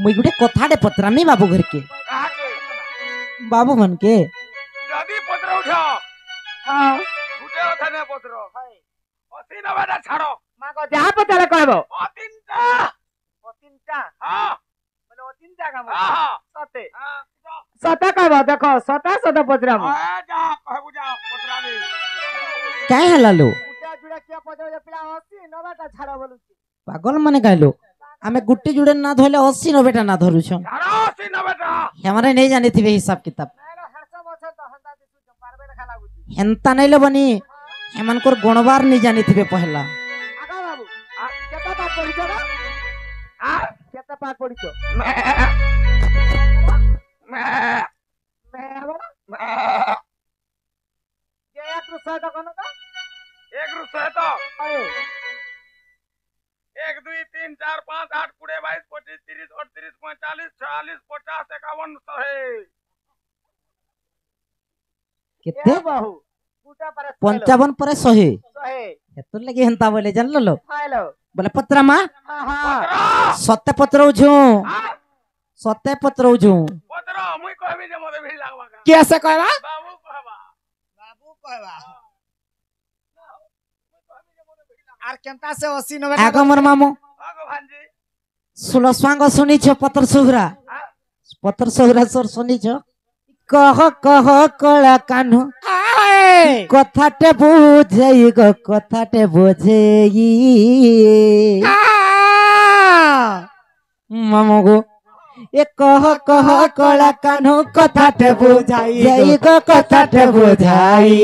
मुई गुटे कथाटे पतरामी बाबू घर के बाबू मन के जदी पत्र उठा हां गुटे ओथने पत्र हाय 80 90 टा छाड़ो मां को जहां पता कहबो ओ तीनटा हां माने ओ तीनटा काम हां सते सता कहबो देखो सता सता पतराम आ जा कहबू जा पतरामी काय हला लो गुटा जुड़ा किया पत्र पिला 80 90 टा छाड़ो बोलु पागल माने कहलो आमे गुट्टी जुड़े ना धोले 80 90 टा ना धरु छ छाड़ो 80 90 टा हमरे नहीं जाने थिबे हिसाब किताब हेंता नहीं बनी हेमन कोर गुणबार नहीं जानी थिबे पहला आगा बाबू केता पाठ पढिछो रे आ केता पाठ पढिछो ये एक रुपया तो कोन का एक रुपया तो 1 2 3 4 5 8 20 22 25 30 38 45 46 50 51 100 कितने बाहू गुटा पर 55 पर 100 100 एतो लगे हेंता बोले जान लो हेलो बोले पत्रमा हां हां सत्य पत्र उझू सत्य पत्र उझू पत्र मुई कहबी जे मते भी लागबा का कैसे कहबा बाबू कहबा आर केंता से 80 90 आगो मोर मामू आगो भांजी सुलो स्वांग सुनी छ पत्र सुहरा सर सुनी छ कह कला कान्हु कथाटे बुझेई गो कथाटे बुझेई मामू गो ए कह कला कान्हु कथाटे बुझाई गो कथाटे बुझाई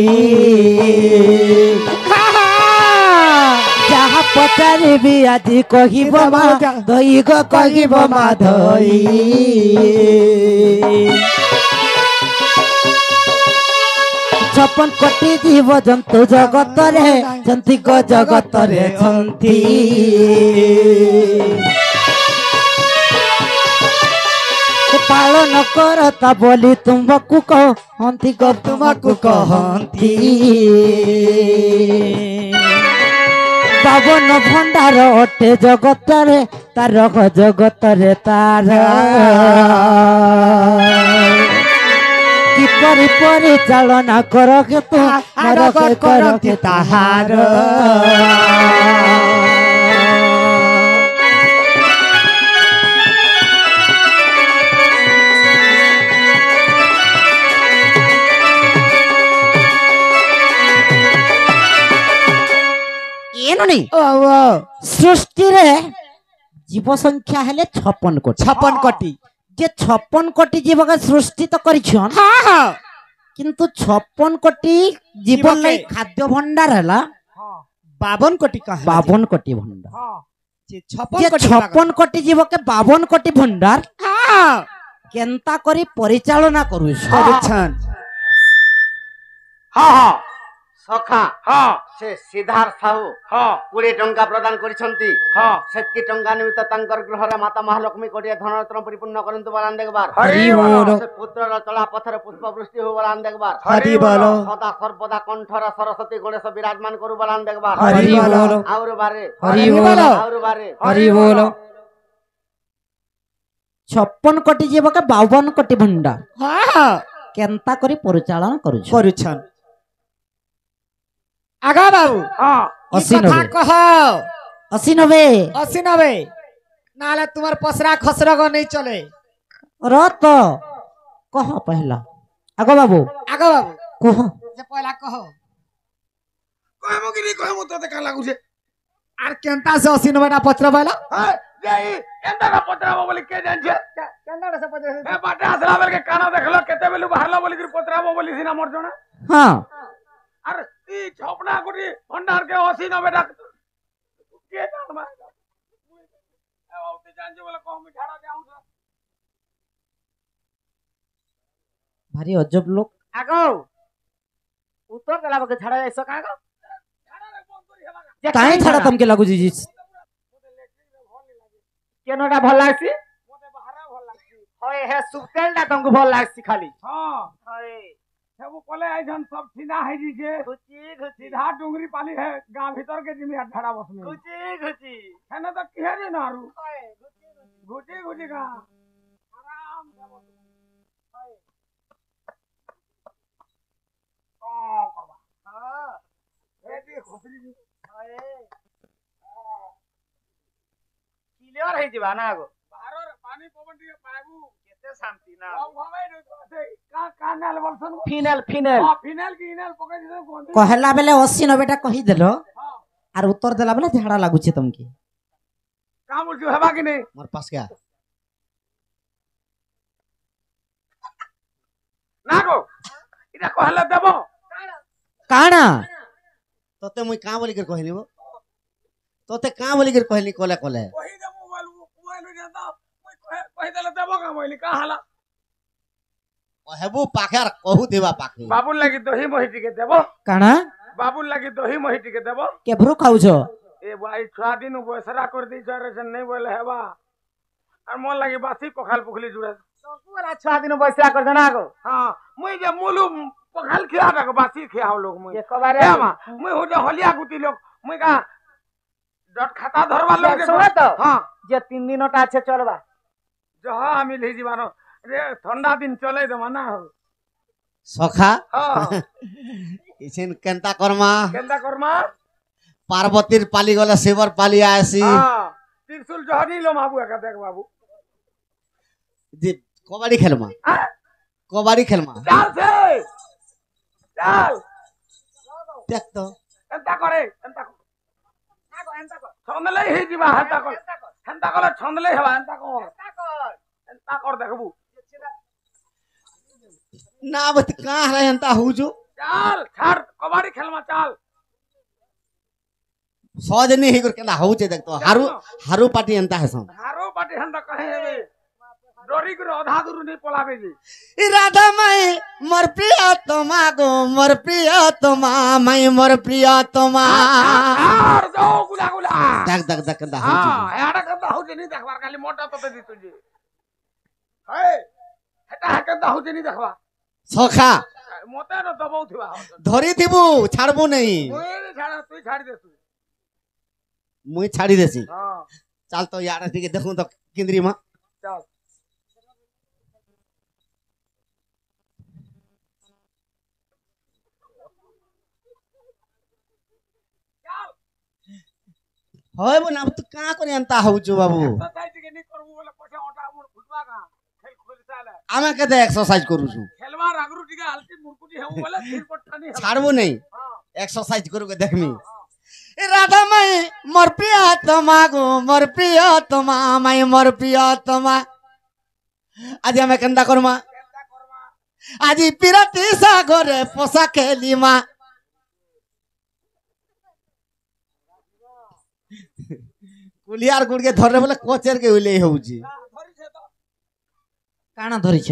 जहाँ पचारि भी आज कहिब मा धई गो कहिब मा धई छपन कोटी जीव जंतु जगत रे जंती को जगत रे छंती पालन करता बोली तुमको कहंती को तुमको कहंती पावन भंडार अटे जगत रे तार जगत रे तार किपरि परिचालना कर के तू कर के ताहार सृष्टि रे जीव संख्या हेले 56 कोटी जे 56 कोटी जीव का सृष्टि तो करिछन हां हां किंतु 56 कोटी जीवन नै खाद्य भंडार हला 52 कोटी का 52 कोटी भंडार हां जे 56 कोटी जीव के 52 कोटी भंडार हां केंता करी परिचालना करूछन हां हां सखा हां से सिद्धार्थ साहू हां 20 टंका प्रदान करिसंती हां सेतकी टंका निमित्त तांकर ग्रहरा माता महालक्ष्मी कोडिया धनरत्न परिपूर्ण करंतु बलान देखबार हरि बोल से पुत्रर तळा पथर पुष्प वृष्टि हो बलान देखबार हरि बोल सदा सर्वदा कंठर सरस्वती गणेश विराजमान करू बलान देखबार हरि बोल और बारे हरि बोल और बारे हरि बोल 56 कोटी जीव के 52 कोटी भंडार हां केंता करी परिचालन करूछन आगा बाबू हां 80 90 कह 80 90 नाले तुम्हार पसरा खसरा को नहीं चले रत कह पहला आगो बाबू कह जे पहला कहो कहमो कि कहमो तते का लागु छे आर केंता से 80 90 टा पत्र पहला जाई एंदा का पत्राबो बोली के जान छे केंदा से पत्र ए बाटा असला बेल के काना देखलो केते बेलु बाहरला बोली कि पत्राबो बोली सिना मोर जणा हां अरे ई छपना गुडी भंडार के 80 90 टा के जान मा ए औते जान जे बोले कह मिठाड़ा देऊ छ भारी अजब लोग आगो उत्तर गला के छाड़ा जाय सका गो छाड़ा रे बंद करी हेला काहे छाड़ा तुमके लागु जी केनोटा भल लागसी मोते बाहरा भल लागसी होय हे सुकेलटा तुमको भल लागसी खाली हां होय सब कोले आइजन सब ठिना है जी के घुची सीधा डुंगरी पाली है गांव भीतर के जिमिया ढाड़ा बस में घुची है ना तो केहरे नारू घुटी घुटी का आराम से बोल करबा हां एटी खोपरी क्लियर है जीवा ना आगो बाहर पानी पवन टिके पाबू केते शांति ना हम भवे न का नाल बलसन फिनेल फिनेल हां फिनाइल की इनाल पकड़ दे कोन कहला बेले 80 90 टा कही देलो हां आर उत्तर देला बेले झाड़ा लागुचे तुमके का बोल जो हेबा कि नहीं मोर पास क्या ना को इना कहला देबो काना तोते मुई का बोली कर कहली वो तोते का बोली कर कहली कोले कोले कहि दे मोबाइल जाता कहि देले देबो का मोइली का हाला कहबू पाखर कहू देवा पाखे बाबुल लागि दही मही टिके देबो काना बाबुल लागि दही मही टिके देबो केभरू खाउछो ए भाई छुआ दिन बसरा कर दी चारे से नहीं बोले हेबा और मन लागि बासी पखाल पुखली जुड़े पूरा 6 दिन बसिया कर देना आगो हां मुई जे मुलु पखाल खिया ता बासी खियाओ लोग मुई एक बारे हेमा मुई हो जे हलिया गुटी लोग मुई का डट खाता धरवा लोग सुनो तो हां जे 3 दिन टा আছে চলবা जहा आमी ले जीवानो रे ठंडा दिन चले दे मना हो सखा हां इसेन केनता करमा केंदा करमा पार्वतीर पाली गले शिवर पाली आसी हां त्रिशूल जहनी लो बाबू का देख बाबू जे कबड्डी खेलमा हां कबड्डी खेलमा चल से चल देख तो एंता करे एंता छंदले ही जीवा हेंता कर छंदले हेबा एंता कर देखबू ना बत का रहंता हुजु चल छाड़ कबड्डी खेलमा चल सहज नहीं ही कर केला होचे देख तो हारू हारू पार्टी एंता है सम हारो बाटी हंदा कहे हेबे डोरी कर आधा दूर नहीं पलाबे जी ई राधा माई मोर प्रिय तमा गो मोर प्रिय तमा माई मोर प्रिय तमा और जो गुला गुला देख देख देख केंता हां हुजु याडा कदा हो नहीं देखबार खाली मोटा तो दी तुझे हे हटा कदा हो नहीं देखबा सखा मोते न दबाउ थिबा धरी थिबू छाड़बू नहीं ओए छाड़ तू छाड़ दे तू मुई छाड़ी देसी हां चल तो यार ठीक देखूं तो केंद्री मां चल होय बो ना तू का करे एंता होजु बाबू एक्सरसाइज के नहीं करबू बोले पछे ओटा मोर फुटबा का खेल खोल चाले आमे केते एक्सरसाइज करू छु खेलवा रागरू टिके हल्की मुरकुटी हेबू बोले सिर पर ठानी छाड़बू नहीं हां एक्सरसाइज करू के देखमी ए राधा माई मोर प्रिय तमा गो मोर प्रिय तमा माई मोर प्रिय तमा आज हमें केंदा करमा केंदा करवा আজি পিরাতি সাগরে পোষা খেলিমা কুলিয়ার গুড়কে ধরে বলে কোচের কে উইলে হউছি ধরি છે তো কানা ধরিছ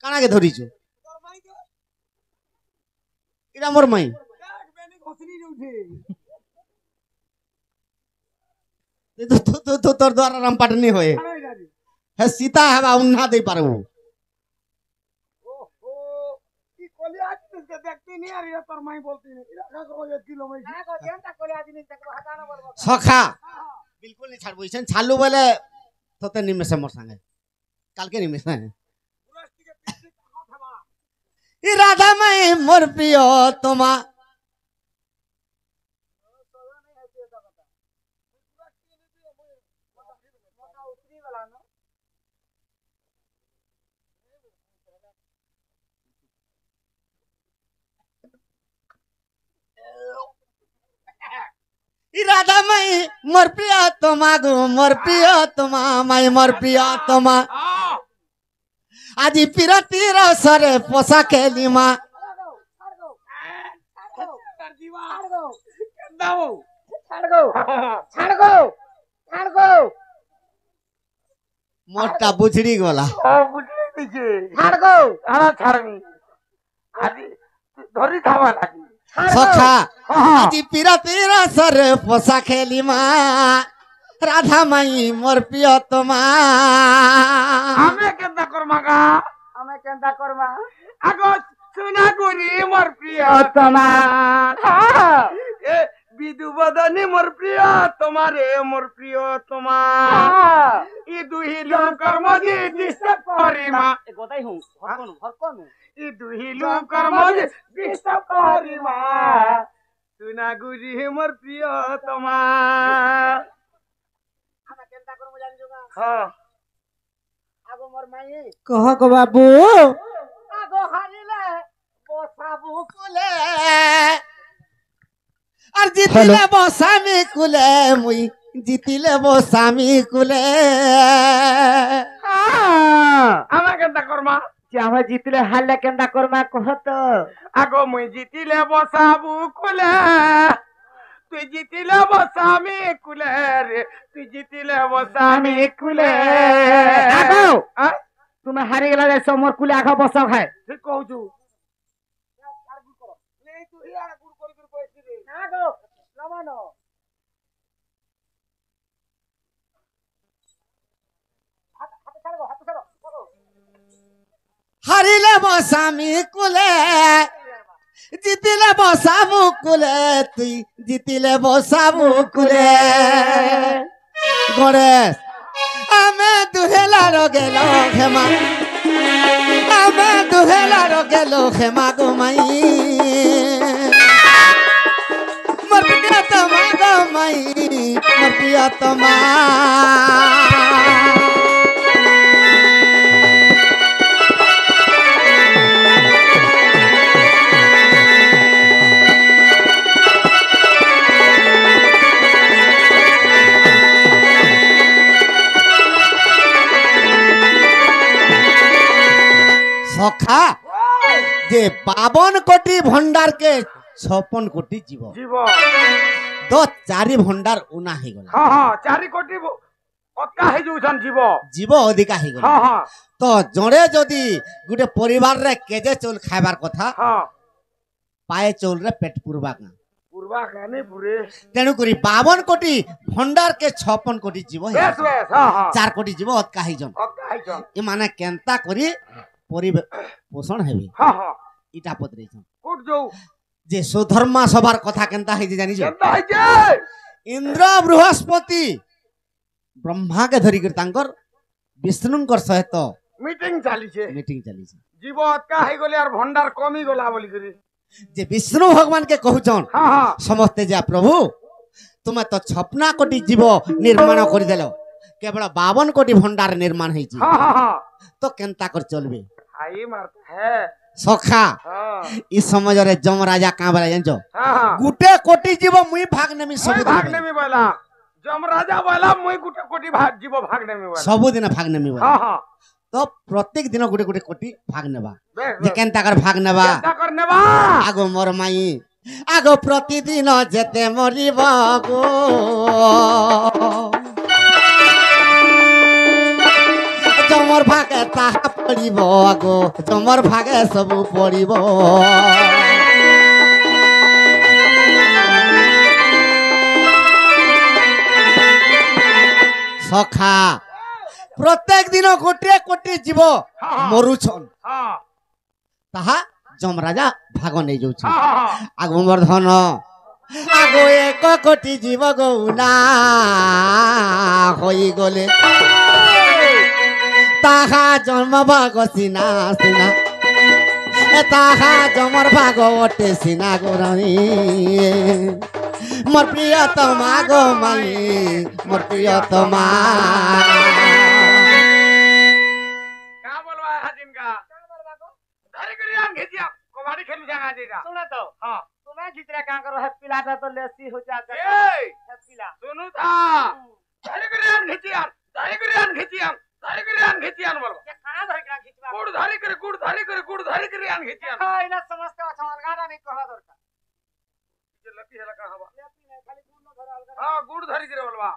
কানাকে ধরিছো তোর ভাই কে এটা মোর মাই দেখ বেনি ঘসনি যাউছে তোর দ্বারা রাম পাটনি হয়ে আরে দাদি হে সীতা হেবা উন্না দেই পারবো ओहो की कोली आज के देखती नहीं आ रही है तोर माई बोलती नहीं इलाका को 1 किलो में না গো কেনটা কোলি আজ নি দেখো হাতানো বলবো সখা বিলকুল নি ছাড়বো ইছেন ছাড়লু বলে তোতে নিমেষে মোর সঙ্গে কালকে নিমেষে पुरस्ती के पीछे कहां था बा ই রাধা মাই মোর প্রিয় তোমা उतरी वाला ना ই রাধা মাই মোর প্রিয় তোমা গো মোর প্রিয় তোমা মাই মোর প্রিয় তোমা हां আজি পিরাতি রসরে পোষা খেলিমা कर जीवा केंदा हो ছাড় গো ছাড় গো ছাড় গো মোরটা বুঝড়ি গলা ओ बुझली दीजे ছাড় গো आना छाड़नी आदि धरी खावा लागी সখা আজি পিরাতি রসরে পোষা খেলিমা রাধা মাই মোর প্রিয় তোমা हमें केंदा करमागा আমি কেনটা করবা आगो सुना गुरी मोर प्रिय তোমার ए বিদু বদনী মোর প্রিয় তোমারে মোর প্রিয় তোমা ই দুহি লোকর মধ্যে ডিস্টার্ব করি মা এ গদাই হুঁ হরকনু ই দুহি লোকর মধ্যে ডিস্টার্ব করি মা তুই না গুজি মোর প্রিয় তোমা আমরা কেনতা করব জানি যোগা হ্যাঁ আগো মোর মাই কহ গো বাবু আগো হারিলে বসাবু কুলে আর জিতিলে বসামি কুলে মুই জিতিলে বসামি কুলে আমার কেনতা করমা যে আমরা জিতলে হারলে কেনতা করবা কহত আগো মুই জিতিলে বসাবু কুলে তুই জিতিলে বসামি কুলে রে তুই জিতিলে বসামি কুলে আগো আ? তুমি হারি গেলা যাইছো মোর কুলে আঘ বসাও খায় ঠিক কହୁଛୁ আগো লবণ হারিলে বসামি কুলে জিতিলে বসাবু কুলে তুই জিতিলে বসাবু কুলে গণেশ আমি দুহেলার গেল ক্ষমা আমি দুহেলার গেল ক্ষমা গোমাই মোর প্রিয়তমা গোমাই মোর প্রিয়তমা সখা যে 52 কোটি ভণ্ডার কে 56 কোটি জীব জীব তো 4 ভণ্ডার উনা হয়ে গলা হ্যাঁ হ্যাঁ 4 কোটি অতকা হয়ে যাউছন জীব জীব অধিকা হয়ে গলা হ্যাঁ হ্যাঁ তো জনে যদি গোটে পরিবার রে কেজে চৌল খাইবার কথা হ্যাঁ পায়ে চৌল রে পেট পুরবা না পূর্বা কানে পুরে তেণু করি 52 কোটি ভণ্ডার কে 56 কোটি জীব বেশ বেশ হ্যাঁ হ্যাঁ 4 কোটি জীব অতকা হইজন অতকা হইছন এ মানে কেনতা করি পোষণ হেবি হ্যাঁ হ্যাঁ ইটা পত্রেছন কোট যাও যে সুধর্মা সভার কথা কেনতা হইছে জানিছ কেনতা হইছে ইন্দ্র বৃহস্পতি ব্রহ্মাকে ধরি করে তাঙ্কর বিষ্ণুঙ্কর সহিত মিটিং চালিছে মিটিং চালিছে জীব অতকা হই গলে আর ভন্ডার কমি গলা বলি করে যে বিষ্ণু ভগবানকে কহুছন হ্যাঁ হ্যাঁ সমস্তে যা প্রভু তুমি তো 56 কোটি জীব নির্মাণ করে দেল কেবল 52 কোটি ভণ্ডার নির্মাণ হয়েছে হ্যাঁ হ্যাঁ হ্যাঁ তো কেনতা করে চলবে আই মার হ্যাঁ সখা হ্যাঁ ই সমাজরে যম রাজা কাঁ বলে জানছো হ্যাঁ হ্যাঁ গুটে কোটি জীব মুই ভাগ নেমি মুই সবুদিন ভাগ নেমি বলা যম রাজা বলা মুই গুটে কোটি ভাগ জীব ভাগ নেমি বলা সবুদিন ভাগ নেমি বলে হ্যাঁ হ্যাঁ তো প্রত্যেক দিন গোটে গোটে কোটি ভাগ নেবা বেশ যে কেনতা করে ভাগ নেবা কেনতা কর নেবা আগো মোর মাই আগো প্রতিদিন যেতে মরিব গো জমর ভাগে তাহা পড়িব আগো জমর ভাগে সবু পড়িব সখা প্রত্যেক দিন গোটে কোটি জীব মরুছন হ্যাঁ তাহা যমরাজা ভাগ নেই যাଉଛି হ্যাঁ হ্যাঁ আগমর ধন আগো 1 কোটি জীব গৌনা হই গলে তাহা জন্ম ভাগ সিনা সিনা তাহা জমর ভাগ ওটে সিনা গোরানি মোর প্রিয়তমা গো মাই মোর প্রিয়তমা का बोलवा हाजिन का धरी करी आन घेजिया कबाड़ी खेलु जागा जेगा सुना तो हां তুমি জিতরে কাঁ করো হে পিলাটা তো লেসি हो जा ए হে পিলা सुनु था धरी करी आन घेजिया धरी करी आन घेजिया धरी करी आन घेजिया बोलवा के कां धर के खिचवा गुड़ धरी करी आन घेजिया हां इना समझते अच्छा अलगाड़ा नहीं कहवा दरकार जे लकी हला का हवा लेती नहीं खाली गुण न धर अलगाड़ा हां गुड़ धरी करे बोलवा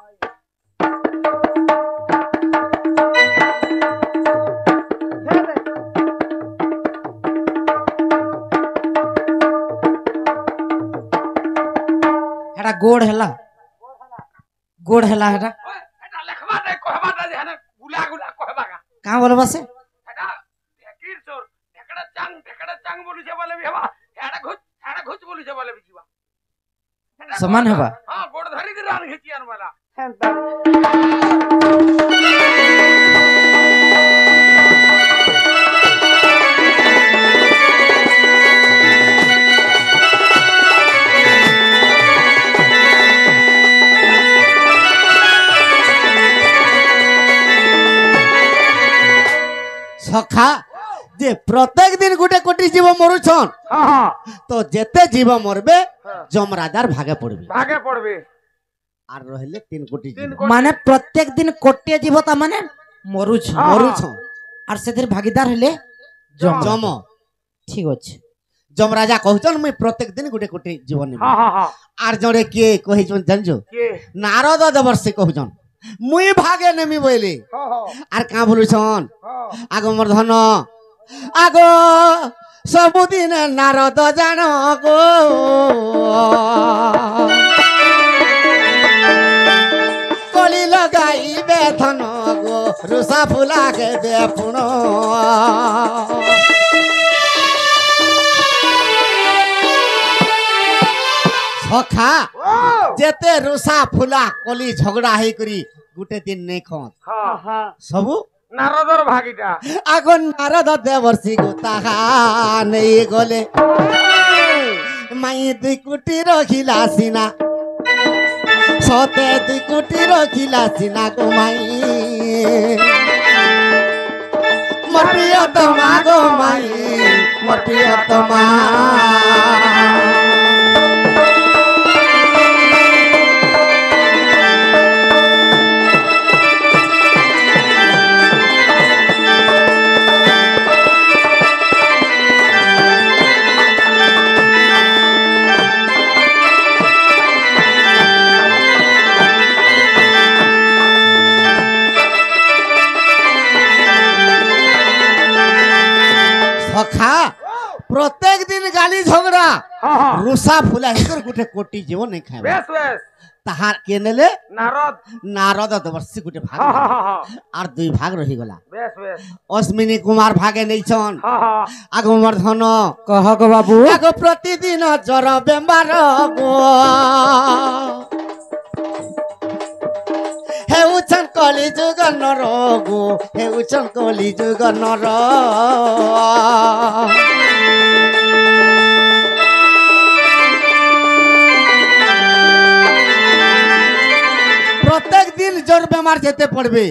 हे दे हेटा गोड़ हेला गोड़ हेला हेटा ओए एटा लेखवा दे कहबा दे हने गुला गुला कहबा का का बोलबा से एटा ढेकीर चोर ढेकड़ा चांग बोलु छे बोले भी हवा एटा घुच बोलु छे बोले भी जीवा समान हेबा हां गोड़ धरी के रान घिचियान वाला ହେନ୍ତା सखा जे प्रत्येक दिन गुटे कोटी जीव मरुछन ହଁ ହଁ तो जेते जीव मरबे जमराजार भागे पड़बे भागे पड़बे आर रहले 3 कोटी तीन जीव कोटी। माने प्रत्येक दिन कोटे जीव ता माने मरुछ हाँ, मरुछन आर सेतिर भागीदार हेले जम। जम ठीक अछि जमराजा कहउछन मैं प्रत्येक दिन गुटे कोटी जीवन हां नेबे हां हां आर जड़े के कहिछन जानजो के नारद देवर्षि कहउछन मुई भागे नेमी बोइले हां हां आर का बोलुछन हां आगो मोर धन आगो सबुदिन नारद जान गो कली लगाई बेथन गो रुसा फुला के बेपुण सखा जेते रुसा फुला कली झगड़ा हेई करी गुटे दिन नै खन हां ହଁ सबु नारदर भागीटा आगो नारद देवर्षि गो ताहा नहीं गले माई 2 कोटी रखिला सिना सते 2 कोटी रखिला सिना गो माई मोर प्रियतमा गो माई मोर प्रियतमा सखा प्रत्येक दिन गाली झगड़ा हां हां रुसा फुला हिकर गुटे कोटी जीव नहीं खाए बेस बेस ताहार के नेले नारद नारद देवर्षि गुटे हां भाग हां हां आर 2 भाग रही गला बेस बेस अश्विनी कुमार भागे नहीं छन हां हां आगो मोर धन କହ ଗୋ ବାବୁ आगो प्रतिदिन जर बेमार गो हेउछन कली जुग नर गो हेउछन कली जुग नर प्रत्येक दिन जोर बेमार जेते पड़बे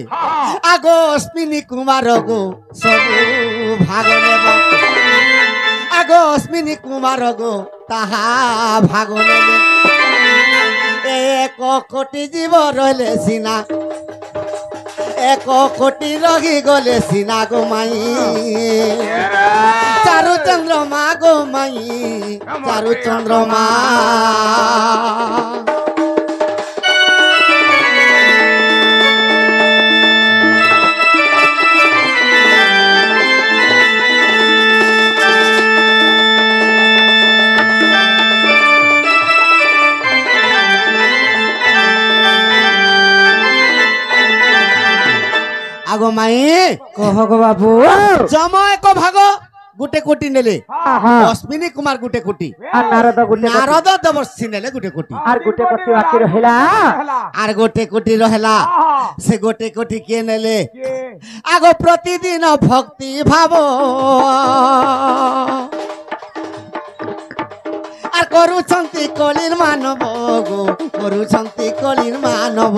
आगो अश्विनी कुमार गो सब भाग नेब आगो अश्विनी कुमार गो ताहा भाग नेबे 1 कोटी जीव रहले सिना 1 कोटी रही गले सिना गो माई चारु चंद्रमा गो माई चारु चंद्रमा आगो माई କହ ଗୋ ବାବୁ जम 1 भाग गुटे कोटी नेले ହଁ ହଁ अश्विनी कुमार गुटे कोटी আর নারদ গোটে नारद देवर्षि नेले गुटे कोटी আর গোটে কটি বাকি রহিলা आर गोटे कोटी रहला से गोटे कोटी के नेले आगो प्रतिदिन भक्ति भाव आर करूछंती कलिर मानव गो करूछंती कलिर मानव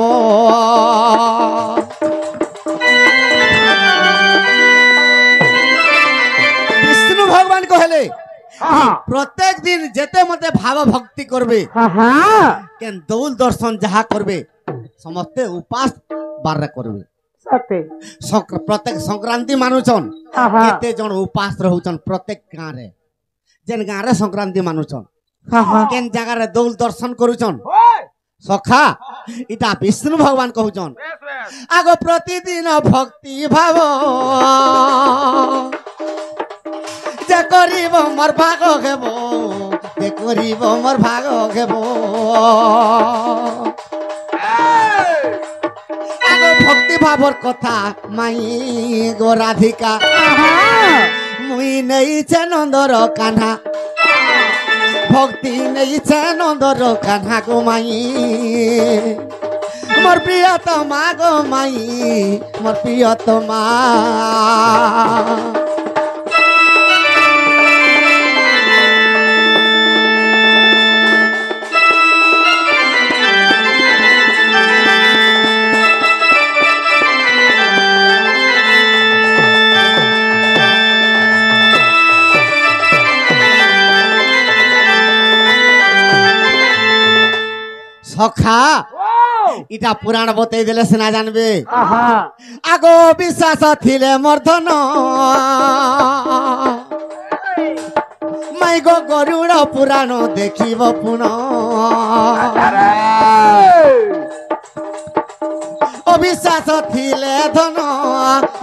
विष्णु भगवान कहले प्रत्येक दिन जेते मते भाव भक्ति करबे হ্যাঁ হ্যাঁ केन दौल दर्शन जहा करबे समस्ते उपास बार करबे সতে प्रत्येक संक्रांति मानुछन হ্যাঁ হ্যাঁ केते जन उपास रहउछन प्रत्येक गां रे जेन गां रे संक्रांति मानुछन হ্যাঁ হ্যাঁ केन जगह रे दौल दर्शन करूछन ओए सखा इटा विष्णु भगवान कहउछन बेस बेस आगो प्रतिदिन भक्ति भाव जे करिब मोर भाग हेबो जे करिब मोर भाग हेबो आगो भक्ति भावर कथा माई गो राधिका मुई नहीं छे नंदर कान्हा ভক্তি নেইছে নন্দর কাহা গো মাই মোর প্রিয়তমা গো মাই মোর প্রিয়তমা সখা ইটা পুরাণ বতাই দেলে সিনা জানবে আগ বিশ্বাস থিলে মর্ধন মাই গো গরুড় পুরাণ দেখিব পুন অবিশ্বাস থিলে ধন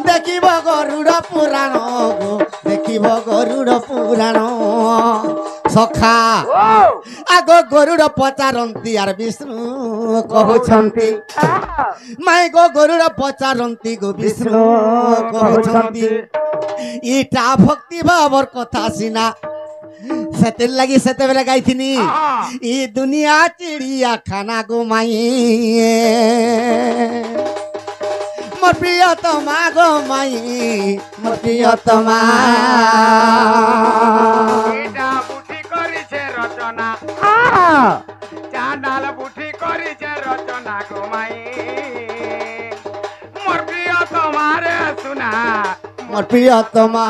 দেখিব গরুড় পুরাণ গো দেখিব গরুড় পুরাণ সখা আগ গরুড় পচারন্তি আর বিষ্ণু কহুছন্তি মাই গো গরুড় পচারন্তি গো বিষ্ণু কহুছন্তি ইটা ভক্তি ভাবর কথা সিনা সেতের লাগি সেতেবেলে গাইছিনি ই দুনিয়া চিড়িয়া খানা গো মাই মোর প্রিয়তমা গো মাই মোর প্রিয়তমা রচনা চাঁদাল বুঠি করিছে রচনা ঘুমাই মোর প্রিয় তোমারে শুনা মোর প্রিয়তমা